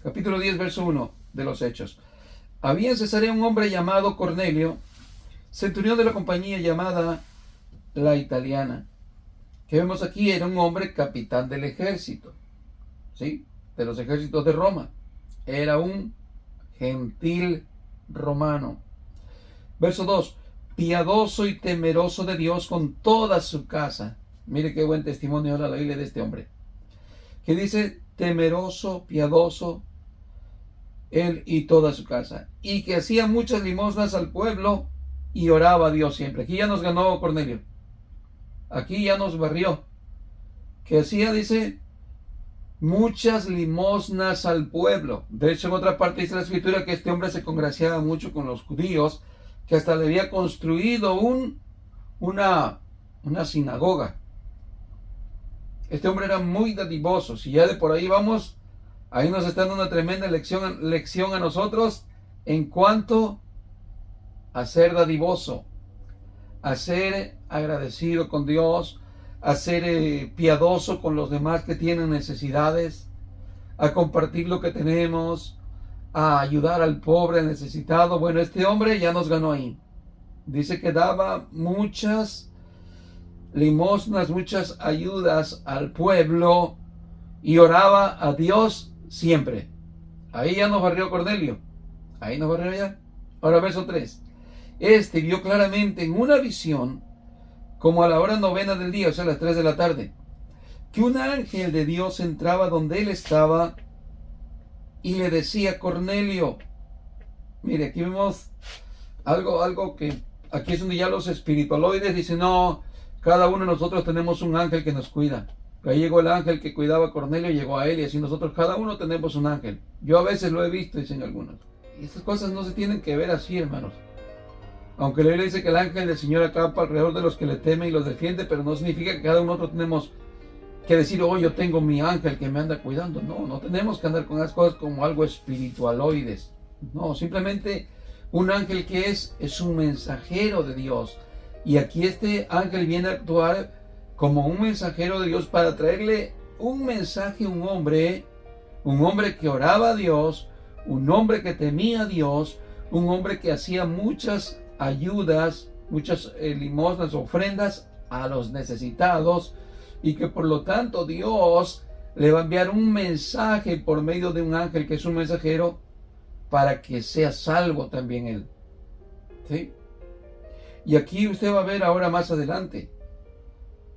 Capítulo 10, verso 1 de los Hechos. Había en Cesarea un hombre llamado Cornelio, centurión de la compañía llamada La Italiana, que vemos aquí era un hombre capitán del ejército, ¿sí? De los ejércitos de Roma. Era un gentil romano. Verso 2. Piadoso y temeroso de Dios con toda su casa. Mire qué buen testimonio da la Biblia de este hombre. Que dice temeroso, piadoso, él y toda su casa. Y que hacía muchas limosnas al pueblo y oraba a Dios siempre. Aquí ya nos ganó Cornelio. Aquí ya nos barrió. Que hacía, dice, muchas limosnas al pueblo. De hecho, en otra parte dice la escritura que este hombre se congraciaba mucho con los judíos, que hasta le había construido una sinagoga. Este hombre era muy dadivoso. Si ya de por ahí vamos, ahí nos está dando una tremenda lección a nosotros en cuanto a ser dadivoso, a ser agradecido con Dios, a ser piadoso con los demás que tienen necesidades, a compartir lo que tenemos, a ayudar al pobre, al necesitado. Bueno, este hombre ya nos ganó ahí. Dice que daba muchas limosnas, muchas ayudas al pueblo y oraba a Dios siempre. Ahí ya nos barrió Cornelio. Ahí nos barrió ya. Ahora verso 3. Este vio claramente en una visión, como a la hora novena del día, o sea, a las 3 de la tarde, que un ángel de Dios entraba donde él estaba y le decía, Cornelio. Mire, aquí vemos algo que aquí es donde ya los espiritualoides dicen, no, cada uno de nosotros tenemos un ángel que nos cuida. Ahí llegó el ángel que cuidaba a Cornelio, llegó a él, y así nosotros cada uno tenemos un ángel. Yo a veces lo he visto, dicen algunos. Y estas cosas no se tienen que ver así, hermanos. Aunque la Biblia dice que el ángel del Señor acampa alrededor de los que le temen y los defiende, pero no significa que cada uno nosotros tenemos que decir, oh, yo tengo mi ángel que me anda cuidando. No, no tenemos que andar con esas cosas como algo espiritualoides. No, simplemente un ángel que es un mensajero de Dios. Y aquí este ángel viene a actuar como un mensajero de Dios para traerle un mensaje a un hombre que oraba a Dios, un hombre que temía a Dios, un hombre que hacía muchas ayudas, muchas limosnas, ofrendas a los necesitados, y que por lo tanto Dios le va a enviar un mensaje por medio de un ángel que es un mensajero para que sea salvo también él. ¿Sí? Y aquí usted va a ver ahora más adelante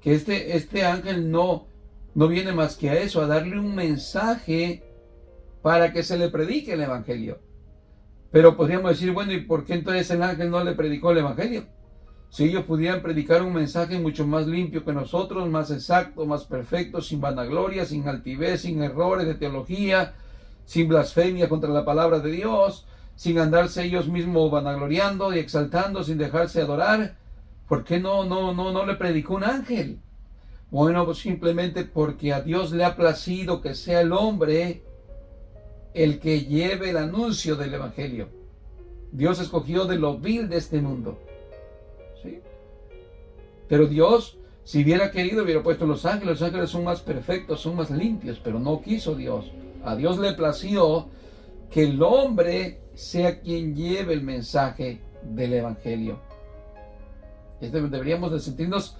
que este ángel no viene más que a eso, a darle un mensaje para que se le predique el evangelio. Pero podríamos decir, bueno, ¿y por qué entonces el ángel no le predicó el evangelio? Si ellos pudieran predicar un mensaje mucho más limpio que nosotros, más exacto, más perfecto, sin vanagloria, sin altivez, sin errores de teología, sin blasfemia contra la palabra de Dios, sin andarse ellos mismos vanagloriando y exaltando, sin dejarse adorar, ¿por qué no le predicó un ángel? Bueno, pues simplemente porque a Dios le ha placido que sea el hombre el que lleve el anuncio del evangelio. Dios escogió de lo vil de este mundo. ¿Sí? Pero Dios, si hubiera querido, hubiera puesto los ángeles. Los ángeles son más perfectos, son más limpios, pero no quiso Dios. A Dios le plació que el hombre sea quien lleve el mensaje del evangelio. Deberíamos de sentirnos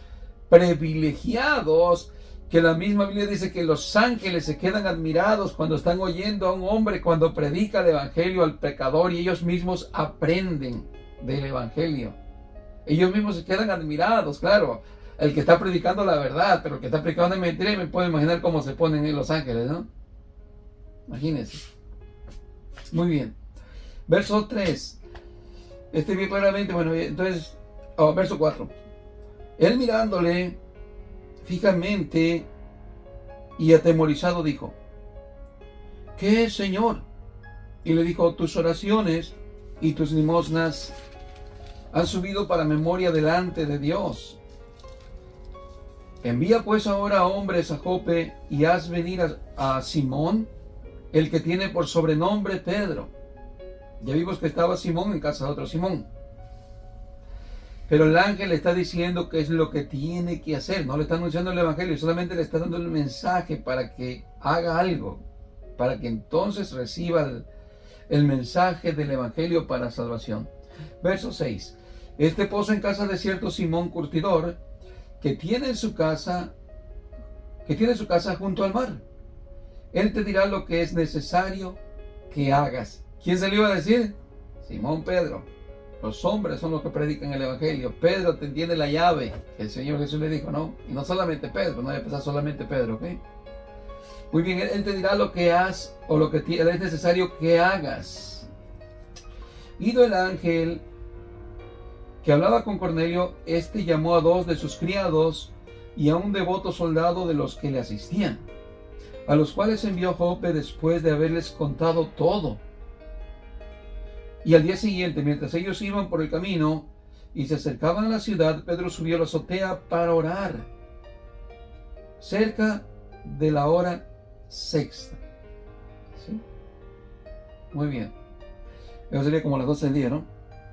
privilegiados, que la misma Biblia dice que los ángeles se quedan admirados cuando están oyendo a un hombre cuando predica el evangelio al pecador, y ellos mismos aprenden del evangelio. Ellos mismos se quedan admirados, claro, el que está predicando la verdad, pero el que está predicando mentira, me puedo imaginar cómo se ponen en los ángeles, ¿no? Imagínense. Muy bien. Verso 3. Bien claramente, bueno, entonces, verso 4. Él mirándole fijamente y atemorizado dijo, ¿qué es, Señor? Y le dijo, tus oraciones y tus limosnas han subido para memoria delante de Dios. Envía pues ahora hombres a Jope y haz venir a Simón, el que tiene por sobrenombre Pedro. Ya vimos que estaba Simón en casa de otro Simón. Pero el ángel le está diciendo qué es lo que tiene que hacer. No le está anunciando el evangelio, solamente le está dando el mensaje para que haga algo. para que entonces reciba el mensaje del Evangelio para salvación. Verso 6. Este posa en casa de cierto Simón curtidor, que tiene su casa junto al mar. Él te dirá lo que es necesario que hagas. ¿Quién se lo iba a decir? Simón Pedro. Los hombres son los que predican el Evangelio. Pedro te entiende la llave que el Señor Jesús le dijo, ¿no? Y no solamente Pedro, no debe pensar solamente Pedro, ¿ok? Muy bien, Él te dirá lo que has o lo que es necesario que hagas. Ido el ángel que hablaba con Cornelio, este llamó a 2 de sus criados y a un devoto soldado de los que le asistían, a los cuales envió a Jope después de haberles contado todo. Y al día siguiente, mientras ellos iban por el camino y se acercaban a la ciudad, Pedro subió a la azotea para orar, cerca de la hora sexta. ¿Sí? Muy bien. Eso sería como a las 12 del día, ¿no?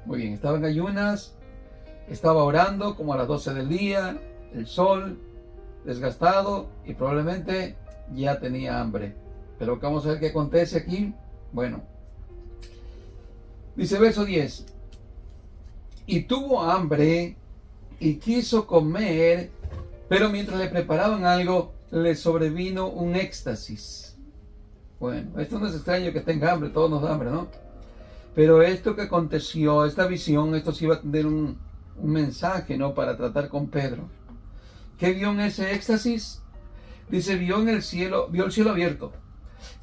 Muy bien, estaba en ayunas, estaba orando como a las 12 del día, el sol desgastado y probablemente ya tenía hambre. Pero vamos a ver qué acontece aquí. Bueno, dice verso 10. Y tuvo hambre y quiso comer, pero mientras le preparaban algo, le sobrevino un éxtasis. Bueno, esto no es extraño que tenga hambre, todos nos da hambre, ¿no? Pero esto que aconteció, esta visión, esto sí iba a tener un mensaje, ¿no? Para tratar con Pedro. ¿Qué vio en ese éxtasis? Dice, vio el cielo abierto,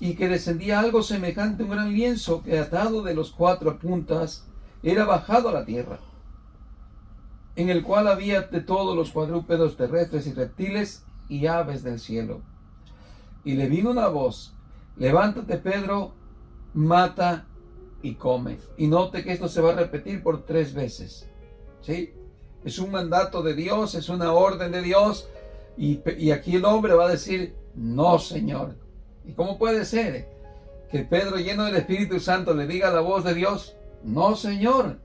y que descendía algo semejante a un gran lienzo que atado de los 4 puntas era bajado a la tierra, en el cual había de todos los cuadrúpedos terrestres y reptiles y aves del cielo. Y le vino una voz, levántate Pedro, mata y come. Y note que esto se va a repetir por 3 veces. ¿Sí? Es un mandato de Dios, es una orden de Dios. Y aquí el hombre va a decir, no Señor. ¿Y cómo puede ser que Pedro, lleno del Espíritu Santo, le diga la voz de Dios, no Señor?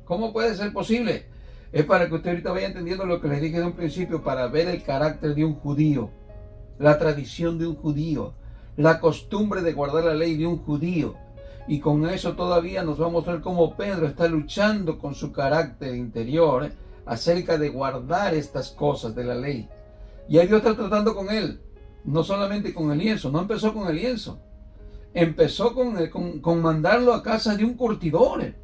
¿Cómo puede ser posible? Es para que usted ahorita vaya entendiendo lo que les dije de un principio, para ver el carácter de un judío, la tradición de un judío, la costumbre de guardar la ley de un judío. Y con eso todavía nos va a mostrar cómo Pedro está luchando con su carácter interior acerca de guardar estas cosas de la ley. Y ahí Dios está tratando con él, no solamente con el lienzo, no empezó con el lienzo, empezó con mandarlo a casa de un curtidor,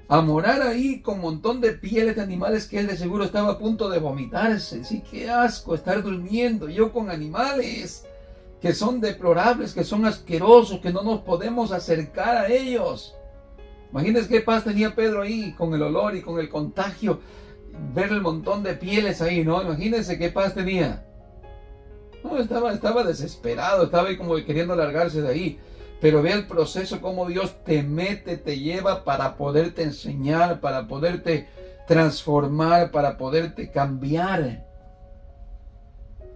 a morar ahí con un montón de pieles de animales que él de seguro estaba a punto de vomitarse. Sí, qué asco estar durmiendo yo con animales que son deplorables, que son asquerosos, que no nos podemos acercar a ellos. Imagínense qué paz tenía Pedro ahí con el olor y con el contagio, ver el montón de pieles ahí, ¿no? Imagínense qué paz tenía. No, estaba desesperado, estaba ahí como queriendo largarse de ahí. Pero ve el proceso, como Dios te mete, te lleva para poderte enseñar, para poderte transformar, para poderte cambiar.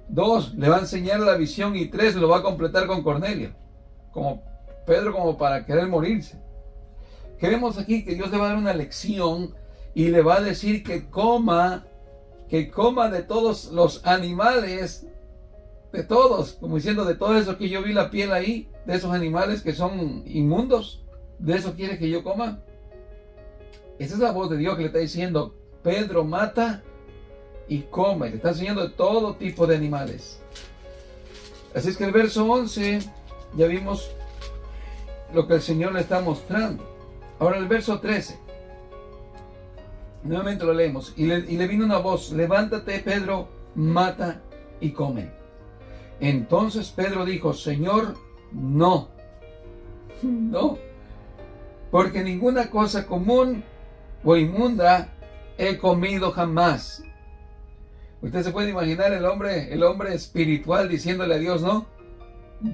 2, le va a enseñar la visión, y 3, lo va a completar con Cornelio, como Pedro, como para querer morirse. Queremos aquí que Dios le va a dar una lección y le va a decir que coma de todos los animales, de todos, como diciendo, de todo eso que yo vi la piel ahí, de esos animales que son inmundos, de eso quiere que yo coma. Esa es la voz de Dios que le está diciendo, Pedro, mata y come. Le está enseñando de todo tipo de animales. Así es que el verso 11, ya vimos lo que el Señor le está mostrando. Ahora el verso 13, nuevamente lo leemos. Y le vino una voz, levántate Pedro, mata y come. Entonces Pedro dijo, Señor, no, porque ninguna cosa común o inmunda he comido jamás. Usted se puede imaginar el hombre espiritual diciéndole a Dios, ¿no?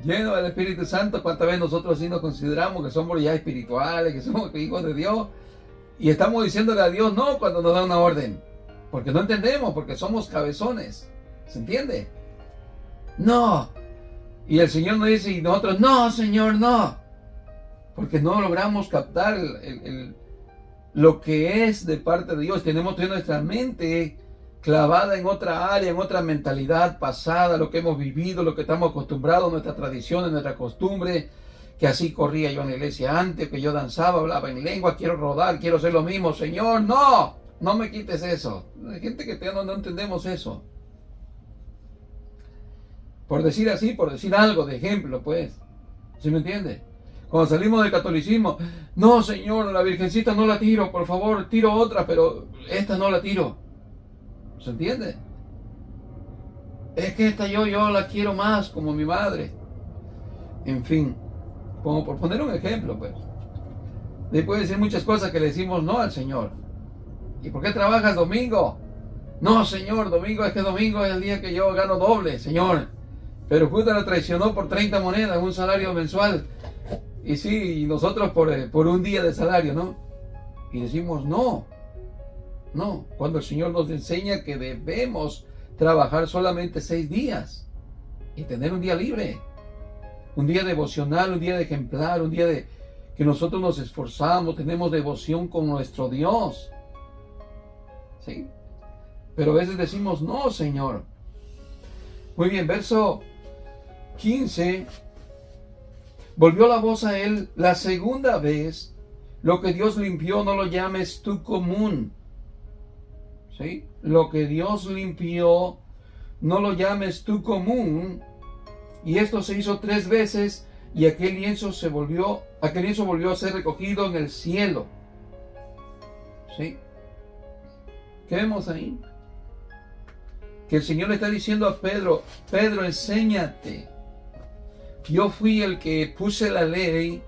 Lleno del Espíritu Santo, ¿cuántas veces nosotros sí nos consideramos que somos ya espirituales, que somos hijos de Dios? Y estamos diciéndole a Dios no cuando nos da una orden, porque no entendemos, porque somos cabezones. ¿Se entiende? No. Y el Señor nos dice, y nosotros, no, Señor, no. Porque no logramos captar lo que es de parte de Dios. Tenemos nuestra mente clavada en otra área, en otra mentalidad pasada, lo que hemos vivido, lo que estamos acostumbrados, nuestras tradiciones, nuestra costumbre, que así corría yo en la iglesia antes, que yo danzaba, hablaba en lengua, quiero rodar, quiero hacer lo mismo. Señor, no me quites eso. Hay gente que no entendemos eso. Por decir así, por decir algo de ejemplo, pues. ¿Sí me entiende? Cuando salimos del catolicismo, no, Señor, la Virgencita no la tiro, por favor, tiro otra, pero esta no la tiro. ¿Se entiende? Es que esta yo la quiero más, como mi madre. En fin, como por poner un ejemplo, pues. Le puede decir muchas cosas que le decimos no al Señor. ¿Y por qué trabajas domingo? No, Señor, domingo es el día que yo gano doble, Señor. Pero Judas la traicionó por 30 monedas, un salario mensual. Y sí, y nosotros por un día de salario, ¿no? Y decimos no, cuando el Señor nos enseña que debemos trabajar solamente 6 días y tener un día libre, un día devocional, un día de ejemplar, un día de que nosotros nos esforzamos, tenemos devoción con nuestro Dios, ¿sí? Pero a veces decimos no, Señor. Muy bien, verso 15. Volvió la voz a él la segunda vez: lo que Dios limpió no lo llames tú común. ¿Sí? Lo que Dios limpió no lo llames tú común. Y esto se hizo 3 veces, y aquel lienzo volvió a ser recogido en el cielo. ¿Sí? ¿Qué vemos ahí? Que el Señor le está diciendo a Pedro: Pedro, enséñate. Yo fui el que puse la ley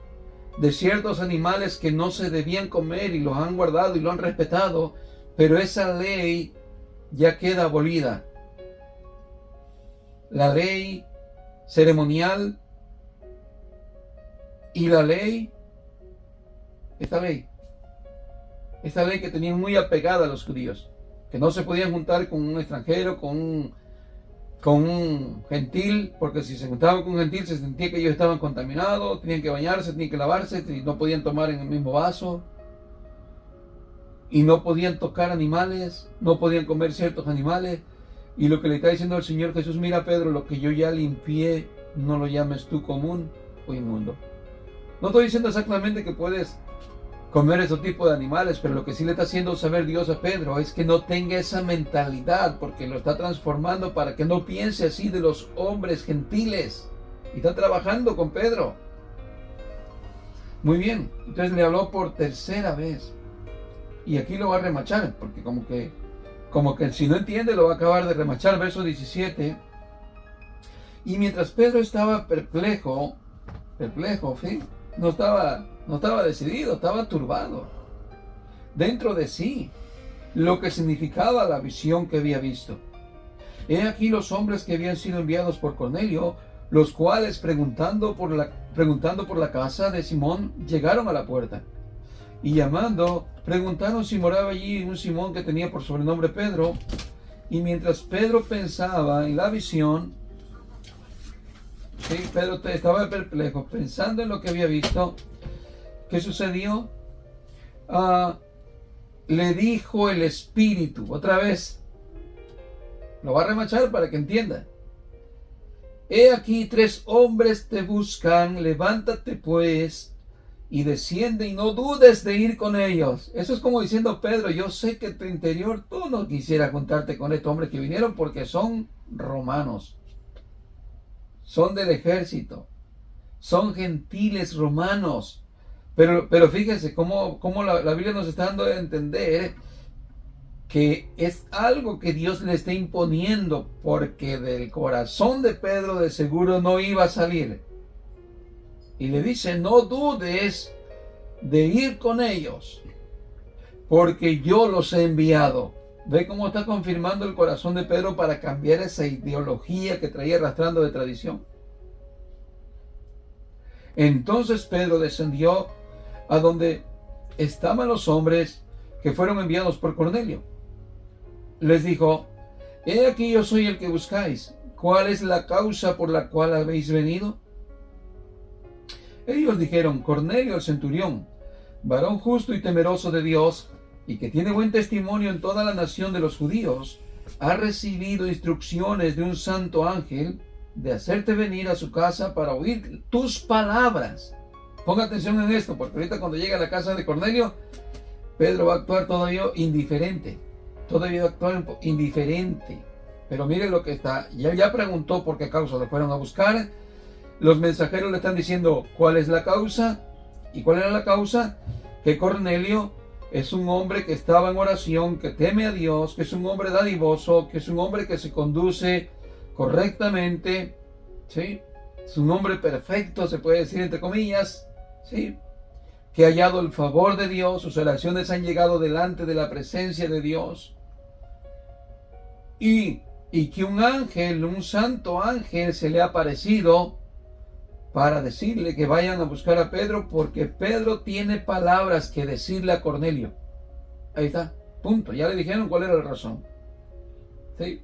de ciertos animales que no se debían comer y los han guardado y lo han respetado, pero esa ley ya queda abolida. La ley ceremonial y la ley, esta ley que tenían muy apegada a los judíos, que no se podían juntar con un extranjero, con un gentil, porque si se juntaban con un gentil se sentía que ellos estaban contaminados, tenían que bañarse, tenían que lavarse, y no podían tomar en el mismo vaso, y no podían tocar animales, no podían comer ciertos animales. Y lo que le está diciendo el Señor Jesús: mira, Pedro, lo que yo ya limpié, no lo llames tú común o inmundo. No estoy diciendo exactamente que puedes comer esos tipos de animales, pero lo que sí le está haciendo saber Dios a Pedro es que no tenga esa mentalidad, porque lo está transformando para que no piense así de los hombres gentiles. Y está trabajando con Pedro. Muy bien, entonces le habló por 3ª vez. Y aquí lo va a remachar, porque como que si no entiende lo va a acabar de remachar. Verso 17. Y mientras Pedro estaba perplejo, ¿sí? No estaba decidido, estaba turbado dentro de sí lo que significaba la visión que había visto. He aquí los hombres que habían sido enviados por Cornelio, los cuales preguntando por la casa de Simón, llegaron a la puerta. Y llamando, preguntaron si moraba allí un Simón que tenía por sobrenombre Pedro. Y mientras Pedro pensaba en la visión, sí, Pedro estaba perplejo, pensando en lo que había visto. ¿Qué sucedió? Le dijo el Espíritu, otra vez, lo va a remachar para que entienda: he aquí 3 hombres te buscan, levántate pues y desciende y no dudes de ir con ellos. Eso es como diciendo: Pedro, yo sé que en tu interior tú no quisieras juntarte con estos hombres que vinieron porque son romanos, son del ejército, son gentiles romanos. Pero fíjense cómo la Biblia nos está dando a entender que es algo que Dios le está imponiendo, porque del corazón de Pedro de seguro no iba a salir. Y le dice: no dudes de ir con ellos, porque yo los he enviado. ¿Ve cómo está confirmando el corazón de Pedro para cambiar esa ideología que traía arrastrando de tradición? Entonces Pedro descendió a donde estaban los hombres que fueron enviados por Cornelio. Les dijo: he aquí yo soy el que buscáis. ¿Cuál es la causa por la cual habéis venido? Ellos dijeron: Cornelio el centurión, varón justo y temeroso de Dios, y que tiene buen testimonio en toda la nación de los judíos, ha recibido instrucciones de un santo ángel de hacerte venir a su casa para oír tus palabras. Ponga atención en esto, porque ahorita cuando llegue a la casa de Cornelio, Pedro va a actuar todavía indiferente. Todavía va a actuar indiferente. Pero mire lo que está. Y él ya preguntó por qué causa lo fueron a buscar. Los mensajeros le están diciendo cuál es la causa. ¿Y cuál era la causa? Que Cornelio es un hombre que estaba en oración, que teme a Dios, que es un hombre dadivoso, que es un hombre que se conduce correctamente, ¿sí? Es un hombre perfecto, se puede decir entre comillas, ¿sí? Que ha hallado el favor de Dios, sus oraciones han llegado delante de la presencia de Dios. Y que un ángel, un santo ángel se le ha aparecido para decirle que vayan a buscar a Pedro, porque Pedro tiene palabras que decirle a Cornelio. Ahí está, punto. Ya le dijeron cuál era la razón. ¿Sí?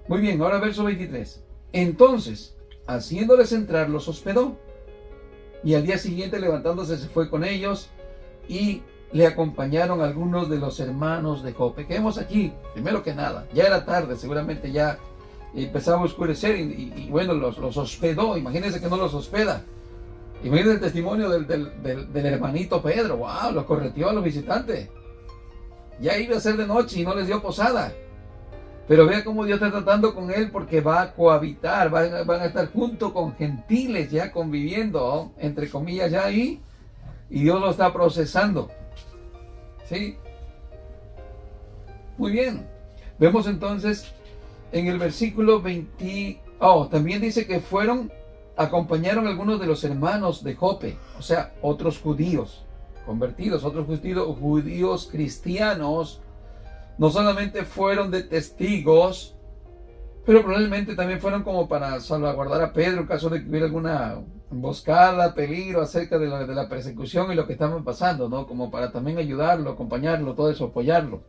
Muy bien, ahora verso 23. Entonces, haciéndoles entrar, los hospedó. Y al día siguiente, levantándose, se fue con ellos y le acompañaron algunos de los hermanos de Jope. Que vemos aquí, primero que nada, ya era tarde, seguramente ya empezaba a oscurecer y bueno, los hospedó. Imagínense que no los hospeda. Imagínense el testimonio del hermanito Pedro. ¡Wow! Los correteó a los visitantes. Ya iba a ser de noche y no les dio posada. Pero vea cómo Dios está tratando con él, porque va a cohabitar, van a estar junto con gentiles, ya conviviendo, entre comillas, ya ahí. Y Dios lo está procesando. ¿Sí? Muy bien. Vemos entonces en el versículo 20, también dice que acompañaron algunos de los hermanos de Jope, o sea, otros judíos convertidos, otros judíos cristianos. No solamente fueron de testigos, pero probablemente también fueron como para salvaguardar a Pedro en caso de que hubiera alguna emboscada, peligro acerca de la persecución y lo que estaban pasando, ¿no? Como para también ayudarlo, acompañarlo, todo eso, apoyarlo.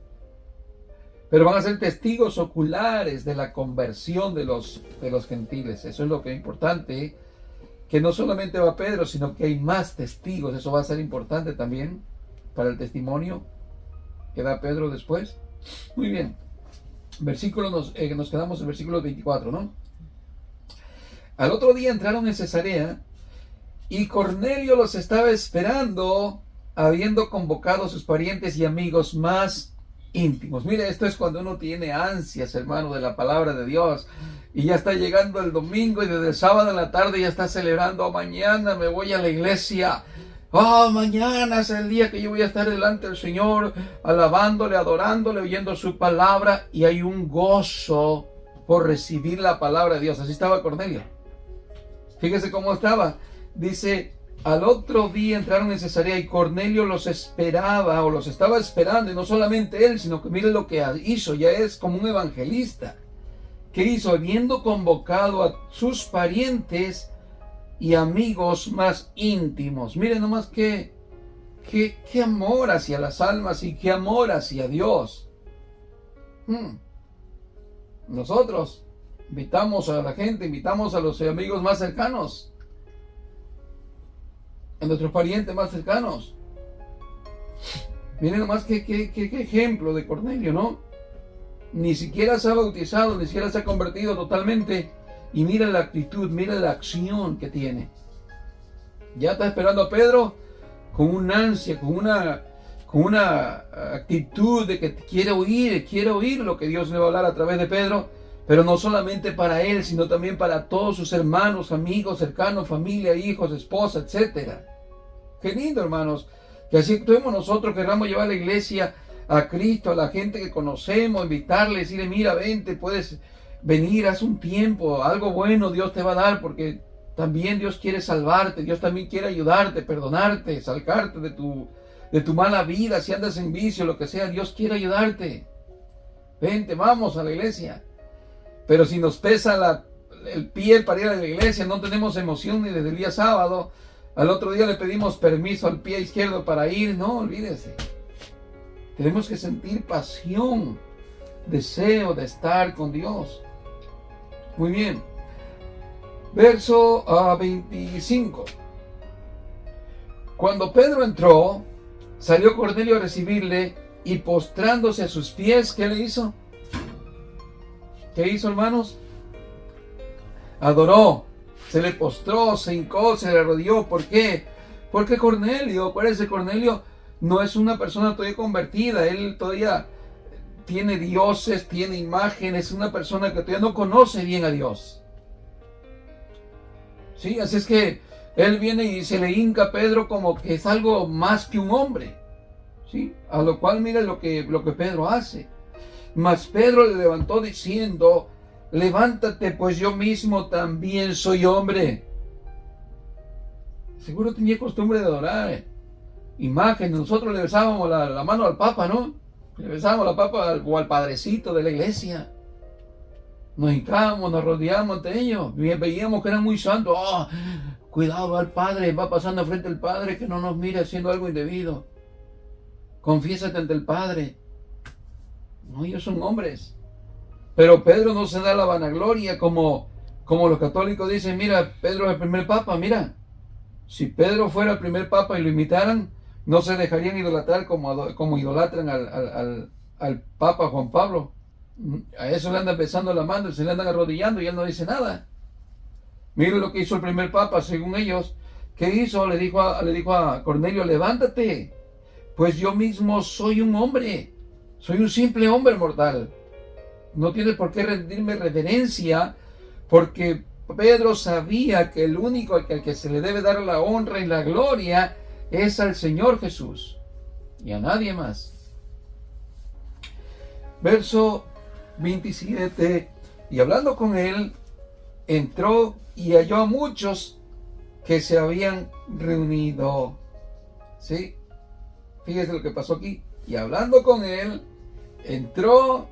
Pero van a ser testigos oculares de la conversión de los gentiles. Eso es lo que es importante, que no solamente va Pedro, sino que hay más testigos. Eso va a ser importante también para el testimonio que da Pedro después. Muy bien. Nos quedamos en versículo 24, ¿no? Al otro día entraron en Cesarea y Cornelio los estaba esperando, habiendo convocado a sus parientes y amigos más íntimos. Mire, esto es cuando uno tiene ansias, hermano, de la palabra de Dios, y ya está llegando el domingo y desde el sábado en la tarde ya está celebrando. Mañana me voy a la iglesia. Mañana es el día que yo voy a estar delante del Señor, alabándole, adorándole, oyendo su palabra, y hay un gozo por recibir la palabra de Dios. Así estaba Cornelio. Fíjese cómo estaba. Dice, al otro día entraron en Cesarea y Cornelio los esperaba, o los estaba esperando, y no solamente él, sino que miren lo que hizo. Ya es como un evangelista. ¿Qué hizo? Habiendo convocado a sus parientes y amigos más íntimos. Miren nomás qué amor hacia las almas y qué amor hacia Dios. Nosotros invitamos a la gente, invitamos a los amigos más cercanos, a nuestros parientes más cercanos. Miren nomás qué ejemplo de Cornelio, ¿no? Ni siquiera se ha bautizado, ni siquiera se ha convertido totalmente. Y mira la actitud, mira la acción que tiene. Ya está esperando a Pedro con una ansia, con una actitud de que quiere oír lo que Dios le va a hablar a través de Pedro, pero no solamente para él, sino también para todos sus hermanos, amigos, cercanos, familia, hijos, esposa, etc. Qué lindo, hermanos, que así actuemos nosotros, queramos llevar a la iglesia a Cristo, a la gente que conocemos, invitarle, decirle, mira, vente, puedes venir, haz un tiempo, algo bueno Dios te va a dar, porque también Dios quiere salvarte, Dios también quiere ayudarte, perdonarte, sacarte de tu mala vida, si andas en vicio, lo que sea, Dios quiere ayudarte. Vente, vamos a la iglesia. Pero si nos pesa el pie para ir a la iglesia, no tenemos emoción ni desde el día sábado, al otro día le pedimos permiso al pie izquierdo para ir, no, olvídese. Tenemos que sentir pasión, deseo de estar con Dios. Muy bien. Verso 25. Cuando Pedro entró, salió Cornelio a recibirle y postrándose a sus pies, ¿qué le hizo? ¿Qué hizo, hermanos? Adoró, se le postró, se hincó, se le rodeó. ¿Por qué? Porque Cornelio, acuérdense, Cornelio no es una persona todavía convertida, él todavía tiene dioses, tiene imágenes, es una persona que todavía no conoce bien a Dios. Sí, así es que él viene y se le hinca a Pedro como que es algo más que un hombre. ¿Sí? A lo cual mira lo que Pedro hace. Mas Pedro le levantó diciendo: levántate, pues yo mismo también soy hombre. Seguro tenía costumbre de adorar imágenes. Nosotros le besábamos la mano al Papa, ¿no? Le besábamos la Papa o al Padrecito de la iglesia. Nos hincábamos, nos rodeábamos ante ellos. Veíamos que eran muy santos. Oh, cuidado, va el Padre, va pasando frente al Padre, que no nos mire haciendo algo indebido. Confiésate ante el Padre. No, ellos son hombres. Pero Pedro no se da la vanagloria como los católicos dicen: mira, Pedro es el primer papa. Mira, si Pedro fuera el primer papa y lo imitaran, no se dejarían idolatrar como idolatran al Papa Juan Pablo. A eso le andan besando la mano, se le andan arrodillando y él no dice nada. Mire lo que hizo el primer papa, según ellos. ¿Qué hizo? Le dijo a Cornelio: levántate, pues yo mismo soy un hombre, soy un simple hombre mortal. No tienes por qué rendirme reverencia, porque Pedro sabía que el único al que se le debe dar la honra y la gloria es al Señor Jesús y a nadie más. Verso 27: y hablando con él, entró y halló a muchos que se habían reunido. ¿Sí? Fíjese lo que pasó aquí. Y hablando con él, entró.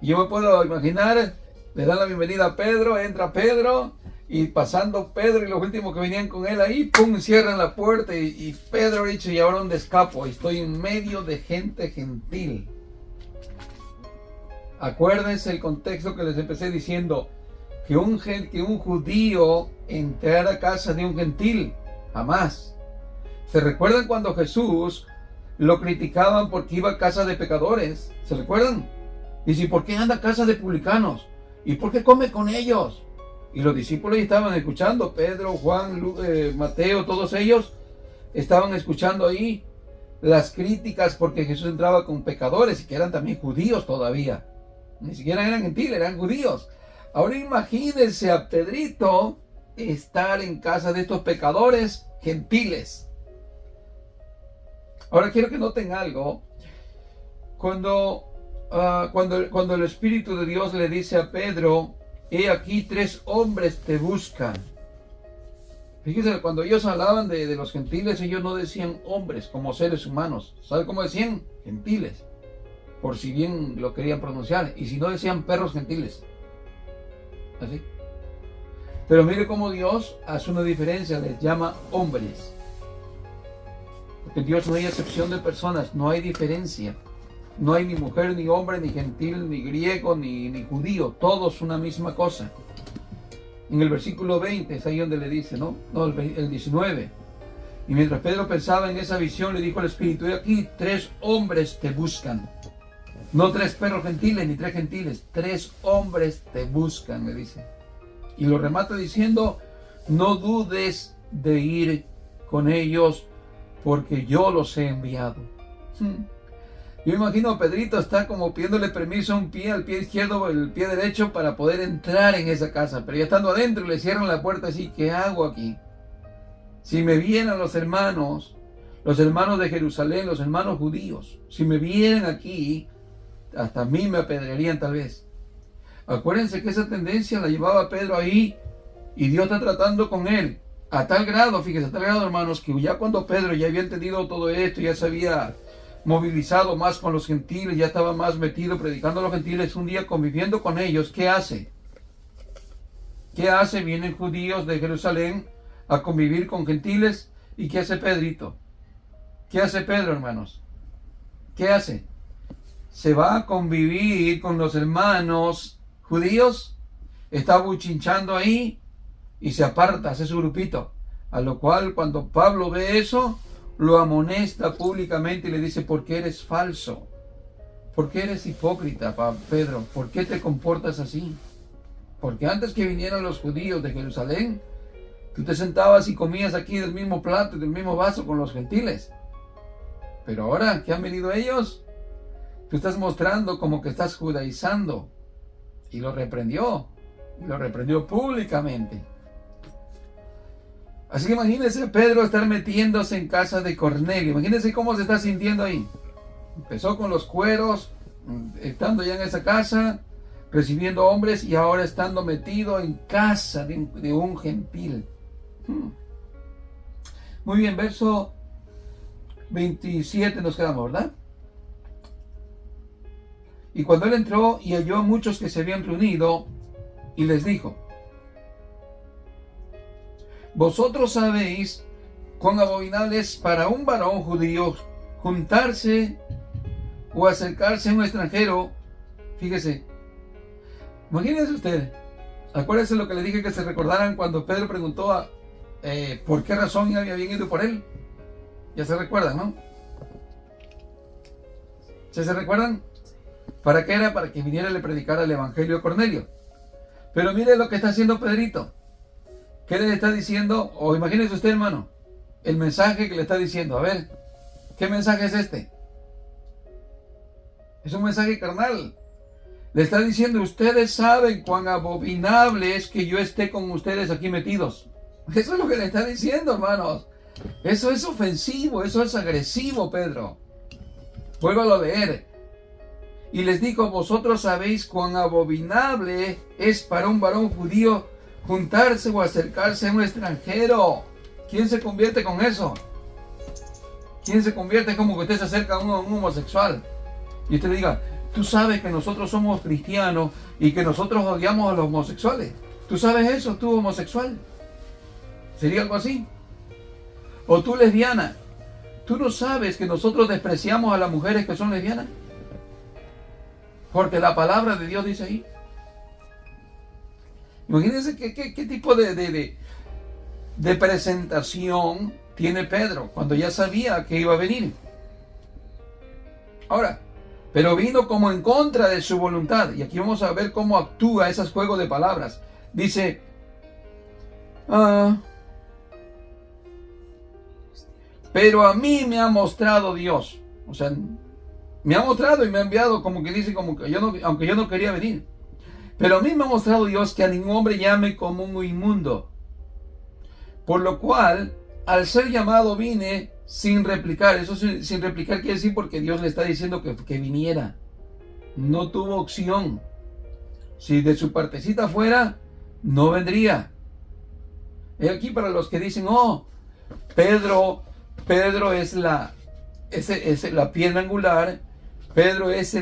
Yo me puedo imaginar, le dan la bienvenida a Pedro, entra Pedro, y pasando Pedro y los últimos que venían con él ahí, pum, cierran la puerta, y Pedro ha dicho: ¿y ahora dónde escapo? Estoy en medio de gente gentil. Acuérdense el contexto que les empecé diciendo, que un judío entrara a casa de un gentil, jamás. ¿Se recuerdan cuando Jesús lo criticaban porque iba a casa de pecadores? ¿Se recuerdan? Dice: ¿por qué anda a casa de publicanos? ¿Y por qué come con ellos? Y los discípulos estaban escuchando, Pedro, Juan, Mateo, todos ellos estaban escuchando ahí las críticas porque Jesús entraba con pecadores y que eran también judíos todavía. Ni siquiera eran gentiles, eran judíos. Ahora imagínense a Pedrito estar en casa de estos pecadores gentiles. Ahora quiero que noten algo. Cuando el Espíritu de Dios le dice a Pedro: he aquí 3 hombres te buscan. Fíjense, cuando ellos hablaban de los gentiles, ellos no decían hombres como seres humanos. ¿Sabe cómo decían? Gentiles. Por si bien lo querían pronunciar. Y si no, decían perros gentiles. Así. Pero mire cómo Dios hace una diferencia, les llama hombres. Porque en Dios no hay excepción de personas, no hay diferencia. No hay ni mujer, ni hombre, ni gentil, ni griego, ni judío. Todos una misma cosa. En el versículo 20 es ahí donde le dice, ¿no? No, el 19. Y mientras Pedro pensaba en esa visión, le dijo al Espíritu: he aquí 3 hombres te buscan. No 3 perros gentiles, ni 3 gentiles. 3 hombres te buscan, le dice. Y lo remata diciendo: no dudes de ir con ellos, porque yo los he enviado. Yo imagino a Pedrito está como pidiéndole permiso al pie izquierdo, el pie derecho, para poder entrar en esa casa. Pero ya estando adentro le cierran la puerta así: ¿qué hago aquí? Si me vienen los hermanos de Jerusalén, los hermanos judíos, si me vienen aquí, hasta a mí me apedrearían tal vez. Acuérdense que esa tendencia la llevaba Pedro ahí, y Dios está tratando con él. A tal grado, fíjense, a tal grado, hermanos, que ya cuando Pedro ya había entendido todo esto, ya se había movilizado más con los gentiles, ya estaba más metido predicando a los gentiles, un día conviviendo con ellos, ¿qué hace? ¿Qué hace? Vienen judíos de Jerusalén a convivir con gentiles, ¿y qué hace Pedrito? ¿Qué hace Pedro, hermanos? ¿Qué hace? Se va a convivir con los hermanos judíos, está buchinchando ahí y se aparta, hace su grupito. A lo cual, cuando Pablo ve eso, lo amonesta públicamente y le dice: porque eres falso. ¿Por qué eres hipócrita, Pedro? ¿Por qué te comportas así? Porque antes que vinieran los judíos de Jerusalén, tú te sentabas y comías aquí del mismo plato, del mismo vaso con los gentiles. Pero ahora que han venido ellos, tú estás mostrando como que estás judaizando. Y lo reprendió públicamente. Así que imagínense Pedro estar metiéndose en casa de Cornelio. Imagínense cómo se está sintiendo ahí. Empezó con los cueros, estando ya en esa casa, recibiendo hombres, y ahora estando metido en casa de un gentil. Muy bien, verso 27 nos quedamos, ¿verdad? Y cuando él entró y halló a muchos que se habían reunido, y les dijo: vosotros sabéis cuán abominable es para un varón judío juntarse o acercarse a un extranjero. Fíjese, imagínense usted, acuérdense lo que le dije que se recordaran cuando Pedro preguntó por qué razón habían ido por él. Ya se recuerdan, ¿no? ¿Se recuerdan? ¿Para qué era? Para que viniera y le predicara el evangelio a Cornelio. Pero mire lo que está haciendo Pedrito. ¿Qué le está diciendo? O imagínese usted, hermano, el mensaje que le está diciendo. A ver, ¿qué mensaje es este? Es un mensaje carnal. Le está diciendo: ustedes saben cuán abominable es que yo esté con ustedes aquí metidos. Eso es lo que le está diciendo, hermanos. Eso es ofensivo, eso es agresivo, Pedro. Vuélvalo a leer. Y les dijo: vosotros sabéis cuán abominable es para un varón judío juntarse o acercarse a un extranjero. ¿Quién se convierte con eso? ¿Quién se convierte como que usted se acerca a un homosexual? Y usted diga: tú sabes que nosotros somos cristianos y que nosotros odiamos a los homosexuales. ¿Tú sabes eso, tú homosexual? ¿Sería algo así? O tú lesbiana, ¿tú no sabes que nosotros despreciamos a las mujeres que son lesbianas? Porque la palabra de Dios dice ahí. Imagínense qué tipo de presentación tiene Pedro cuando ya sabía que iba a venir. Ahora, pero vino como en contra de su voluntad. Y aquí vamos a ver cómo actúa esos juegos de palabras. Dice: pero a mí me ha mostrado Dios. O sea, me ha mostrado y me ha enviado, como que dice, como que aunque yo no quería venir. Pero a mí me ha mostrado Dios que a ningún hombre llame como un inmundo. Por lo cual, al ser llamado, vine sin replicar. Eso sin replicar quiere decir porque Dios le está diciendo que viniera. No tuvo opción. Si de su partecita fuera, no vendría. Y aquí para los que dicen: oh, Pedro es la piedra angular. Pedro es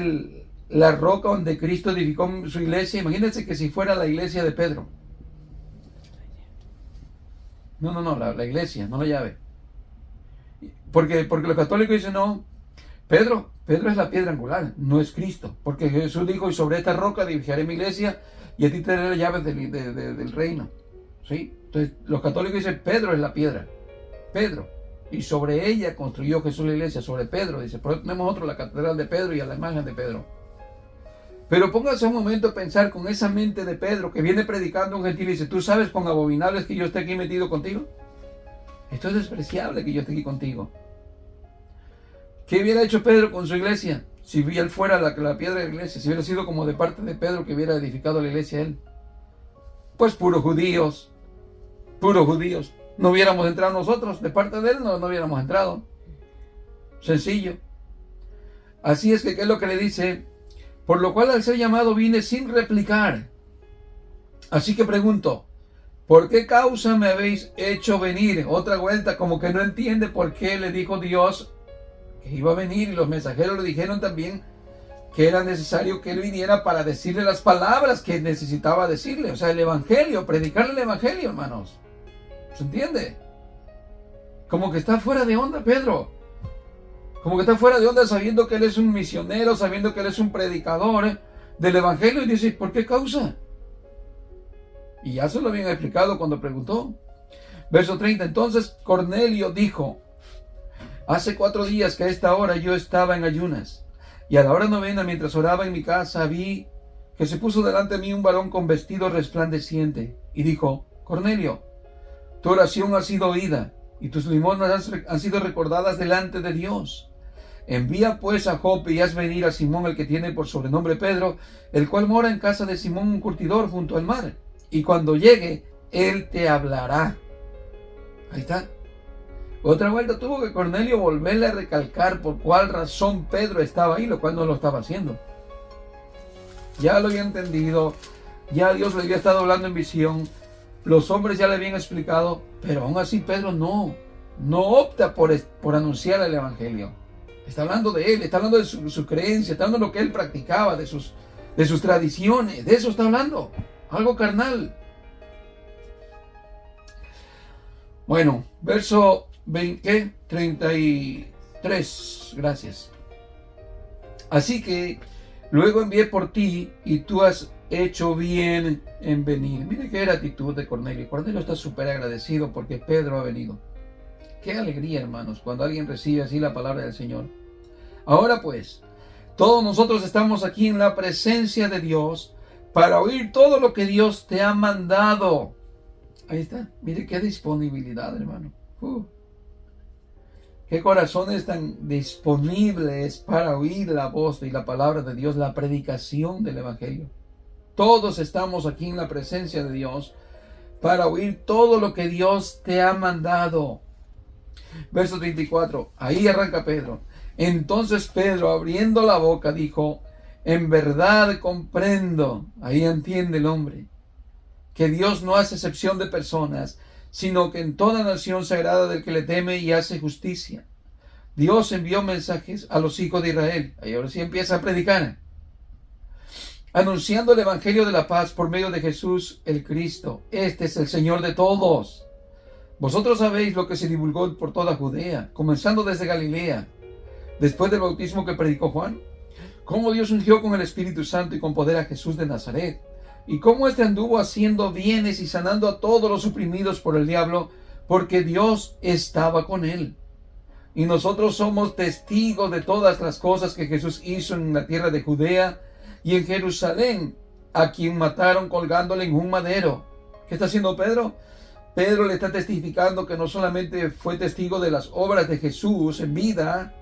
la roca donde Cristo edificó su iglesia. Imagínense que si fuera la iglesia de Pedro. No, la iglesia, no la llave. Porque los católicos dicen: no, Pedro es la piedra angular, no es Cristo. Porque Jesús dijo: y sobre esta roca edificaré mi iglesia y a ti te daré las llaves del reino. ¿Sí? Entonces los católicos dicen: Pedro es la piedra. Pedro. Y sobre ella construyó Jesús la iglesia, sobre Pedro. Dice: por eso tenemos la catedral de Pedro y a la imagen de Pedro. Pero póngase un momento a pensar con esa mente de Pedro que viene predicando a un gentil y dice: ¿tú sabes cuán abominable es que yo esté aquí metido contigo? Esto es despreciable que yo esté aquí contigo. ¿Qué hubiera hecho Pedro con su iglesia? Si él fuera la piedra de la iglesia, si hubiera sido como de parte de Pedro que hubiera edificado la iglesia él. Pues puros judíos. No hubiéramos entrado nosotros, de parte de él no hubiéramos entrado. Sencillo. Así es que, ¿qué es lo que le dice? Por lo cual al ser llamado vine sin replicar. Así que pregunto: ¿por qué causa me habéis hecho venir? Otra vuelta, como que no entiende por qué le dijo Dios que iba a venir. Y los mensajeros le dijeron también que era necesario que él viniera para decirle las palabras que necesitaba decirle. O sea, el evangelio, predicarle el evangelio, hermanos. ¿Se entiende? Como que está fuera de onda Pedro. Como que está fuera de onda sabiendo que él es un misionero, sabiendo que él es un predicador del evangelio. Y dice: ¿por qué causa? Y ya se lo habían explicado cuando preguntó. Verso 30. Entonces Cornelio dijo: hace 4 días que a esta hora yo estaba en ayunas, Y a la hora novena, mientras oraba en mi casa, vi que se puso delante de mí un varón con vestido resplandeciente, y dijo: Cornelio, tu oración ha sido oída, y tus limosnas han sido recordadas delante de Dios. Envía pues a Jope y haz venir a Simón, el que tiene por sobrenombre Pedro, el cual mora en casa de Simón, un curtidor, junto al mar. Y cuando llegue, él te hablará. Ahí está. Otra vuelta tuvo que Cornelio volverle a recalcar por cuál razón Pedro estaba ahí, lo cual no lo estaba haciendo. Ya lo había entendido, ya Dios le había estado hablando en visión, los hombres ya le habían explicado, pero aún así Pedro no opta por anunciar el evangelio. Está hablando de él, está hablando de su creencia, está hablando de lo que él practicaba, de sus tradiciones, de eso está hablando, algo carnal. Bueno, verso 33, gracias. Así que luego envié por ti y tú has hecho bien en venir. Mire qué gratitud de Cornelio. Cornelio está súper agradecido porque Pedro ha venido. Qué alegría, hermanos, cuando alguien recibe así la palabra del Señor. Ahora pues, todos nosotros estamos aquí en la presencia de Dios para oír todo lo que Dios te ha mandado. Ahí está. Mire qué disponibilidad, hermano. Qué corazones tan disponibles para oír la voz y la palabra de Dios, la predicación del evangelio. Todos estamos aquí en la presencia de Dios para oír todo lo que Dios te ha mandado. Verso 34, ahí arranca Pedro. Entonces Pedro, abriendo la boca, dijo: en verdad comprendo, ahí entiende el hombre, que Dios no hace excepción de personas, sino que en toda nación se agrada del que le teme y hace justicia. Dios envió mensajes a los hijos de Israel. Ahí ahora sí empieza a predicar, anunciando el evangelio de la paz por medio de Jesús el Cristo. Este es el Señor de todos. Vosotros sabéis lo que se divulgó por toda Judea, comenzando desde Galilea, después del bautismo que predicó Juan, cómo Dios ungió con el Espíritu Santo y con poder a Jesús de Nazaret, y cómo éste anduvo haciendo bienes y sanando a todos los oprimidos por el diablo, porque Dios estaba con él. Y nosotros somos testigos de todas las cosas que Jesús hizo en la tierra de Judea y en Jerusalén, a quien mataron colgándole en un madero. ¿Qué está haciendo Pedro? Pedro le está testificando que no solamente fue testigo de las obras de Jesús en vida,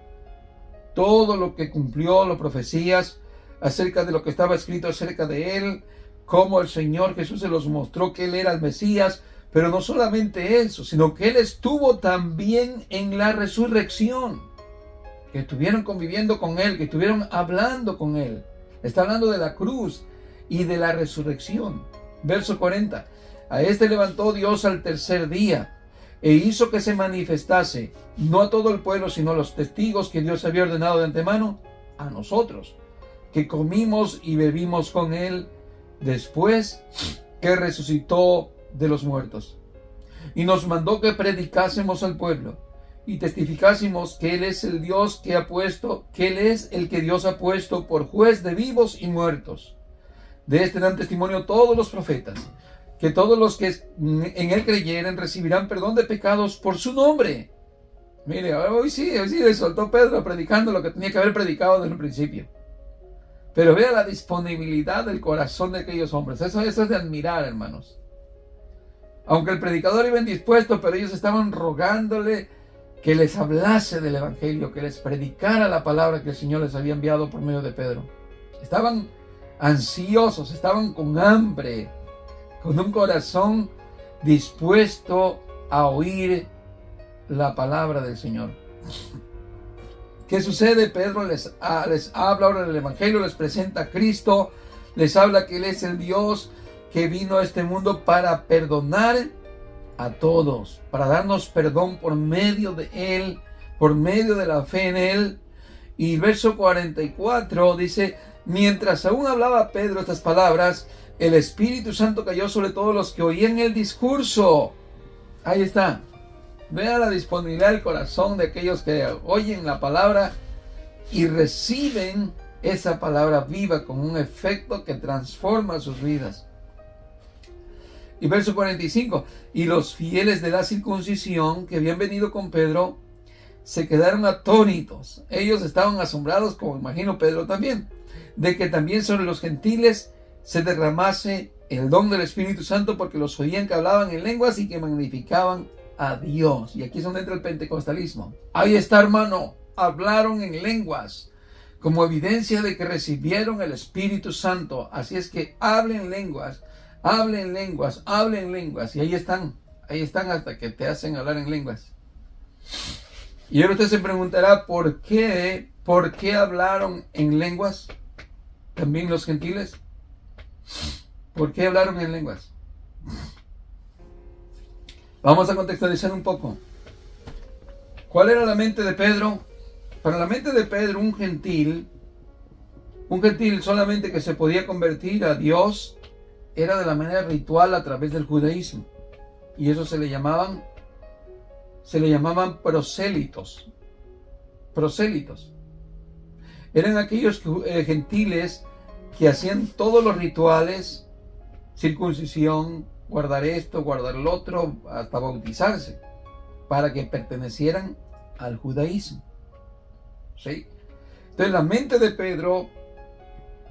todo lo que cumplió, las profecías acerca de lo que estaba escrito acerca de él, cómo el Señor Jesús se los mostró que él era el Mesías, pero no solamente eso, sino que él estuvo también en la resurrección, que estuvieron conviviendo con él, que estuvieron hablando con él. Está hablando de la cruz y de la resurrección. Verso 40. A este levantó Dios al tercer día e hizo que se manifestase, no a todo el pueblo, sino a los testigos que Dios había ordenado de antemano, a nosotros, que comimos y bebimos con él después que resucitó de los muertos. Y nos mandó que predicásemos al pueblo y testificásemos que él es el Dios que ha puesto, que él es el que Dios ha puesto por juez de vivos y muertos. De este dan testimonio todos los profetas, que todos los que en él creyeren recibirán perdón de pecados por su nombre. Mire, hoy sí le soltó Pedro predicando lo que tenía que haber predicado desde el principio. Pero vea la disponibilidad del corazón de aquellos hombres. Eso es de admirar, hermanos. Aunque el predicador iba indispuesto, pero ellos estaban rogándole que les hablase del evangelio, que les predicara la palabra que el Señor les había enviado por medio de Pedro. Estaban ansiosos, estaban con hambre, con un corazón dispuesto a oír la palabra del Señor. ¿Qué sucede? Pedro les habla ahora del evangelio, les presenta a Cristo, les habla que él es el Dios que vino a este mundo para perdonar a todos, para darnos perdón por medio de él, por medio de la fe en él. Y verso 44 dice: mientras aún hablaba Pedro estas palabras, el Espíritu Santo cayó sobre todos los que oían el discurso. Ahí está. Vea la disponibilidad del corazón de aquellos que oyen la palabra y reciben esa palabra viva con un efecto que transforma sus vidas. Y verso 45, y los fieles de la circuncisión que habían venido con Pedro se quedaron atónitos. Ellos estaban asombrados, como imagino Pedro también, de que también sobre los gentiles se derramase el don del Espíritu Santo, porque los oían que hablaban en lenguas y que magnificaban a Dios. Y aquí es donde entra el pentecostalismo. Ahí está, hermano, hablaron en lenguas como evidencia de que recibieron el Espíritu Santo. Así es que hablen lenguas, hablen lenguas, hablen lenguas. Y ahí están hasta que te hacen hablar en lenguas. Y ahora usted se preguntará, ¿por qué hablaron en lenguas también los gentiles? ¿Por qué hablaron en lenguas? Vamos a contextualizar un poco. ¿Cuál era la mente de Pedro? Para la mente de Pedro, un gentil solamente que se podía convertir a Dios era de la manera ritual a través del judaísmo. Y eso se le llamaban prosélitos. Prosélitos. Eran aquellos gentiles que hacían todos los rituales, circuncisión, guardar esto, guardar lo otro, hasta bautizarse, para que pertenecieran al judaísmo. ¿Sí? Entonces, la mente de Pedro,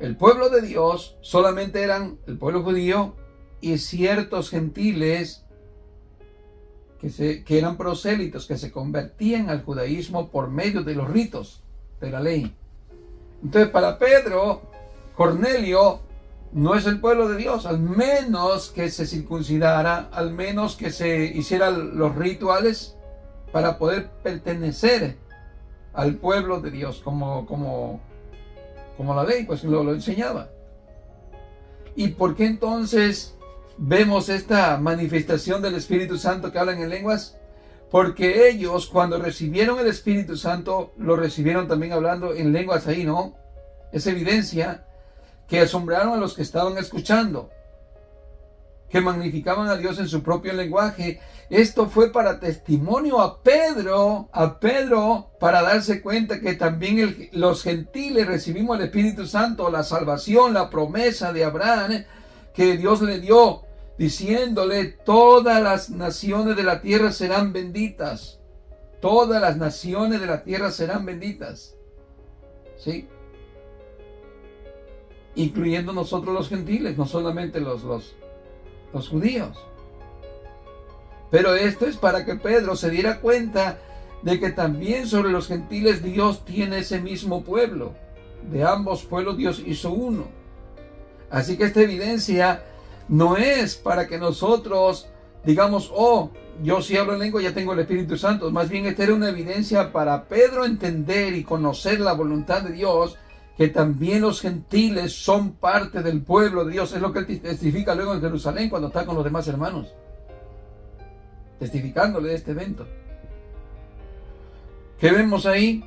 el pueblo de Dios, solamente eran el pueblo judío y ciertos gentiles que eran prosélitos, que se convertían al judaísmo por medio de los ritos de la ley. Entonces, para Pedro, Cornelio no es el pueblo de Dios, al menos que se circuncidara, al menos que se hicieran los rituales para poder pertenecer al pueblo de Dios, como la ley pues lo enseñaba. ¿Y por qué entonces vemos esta manifestación del Espíritu Santo que hablan en lenguas? Porque ellos, cuando recibieron el Espíritu Santo, lo recibieron también hablando en lenguas ahí, ¿no? Es evidencia que asombraron a los que estaban escuchando, que magnificaban a Dios en su propio lenguaje. Esto fue para testimonio a Pedro, para darse cuenta que también los gentiles recibimos el Espíritu Santo, la salvación, la promesa de Abraham que Dios le dio, diciéndole: todas las naciones de la tierra serán benditas. Todas las naciones de la tierra serán benditas. ¿Sí? Incluyendo nosotros los gentiles, no solamente los judíos. Pero esto es para que Pedro se diera cuenta de que también sobre los gentiles Dios tiene ese mismo pueblo. De ambos pueblos Dios hizo uno. Así que esta evidencia no es para que nosotros digamos: oh, yo sí hablo en lengua, ya tengo el Espíritu Santo. Más bien esta era una evidencia para Pedro entender y conocer la voluntad de Dios, que también los gentiles son parte del pueblo de Dios. Es lo que él testifica luego en Jerusalén cuando está con los demás hermanos, testificándole de este evento. ¿Qué vemos ahí?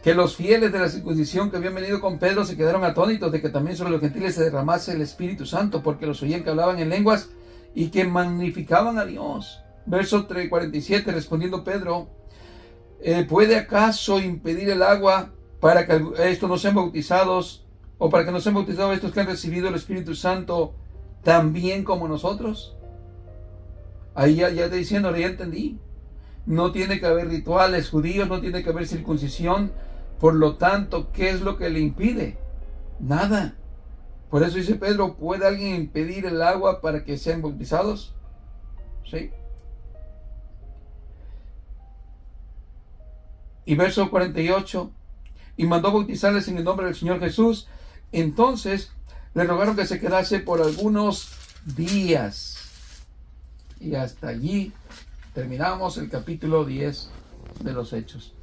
Que los fieles de la circuncisión que habían venido con Pedro se quedaron atónitos de que también sobre los gentiles se derramase el Espíritu Santo, porque los oían que hablaban en lenguas y que magnificaban a Dios. Verso 47, respondiendo Pedro: ¿puede acaso impedir el agua para que estos no sean bautizados, o para que no sean bautizados estos que han recibido el Espíritu Santo también como nosotros? Ahí ya te diciendo, ya entendí. No tiene que haber rituales judíos, no tiene que haber circuncisión. Por lo tanto, ¿qué es lo que le impide? Nada. Por eso dice Pedro: ¿puede alguien impedir el agua para que sean bautizados? ¿Sí? Y verso 48: y mandó bautizarles en el nombre del Señor Jesús. Entonces le rogaron que se quedase por algunos días. Y hasta allí terminamos el capítulo 10 de los Hechos.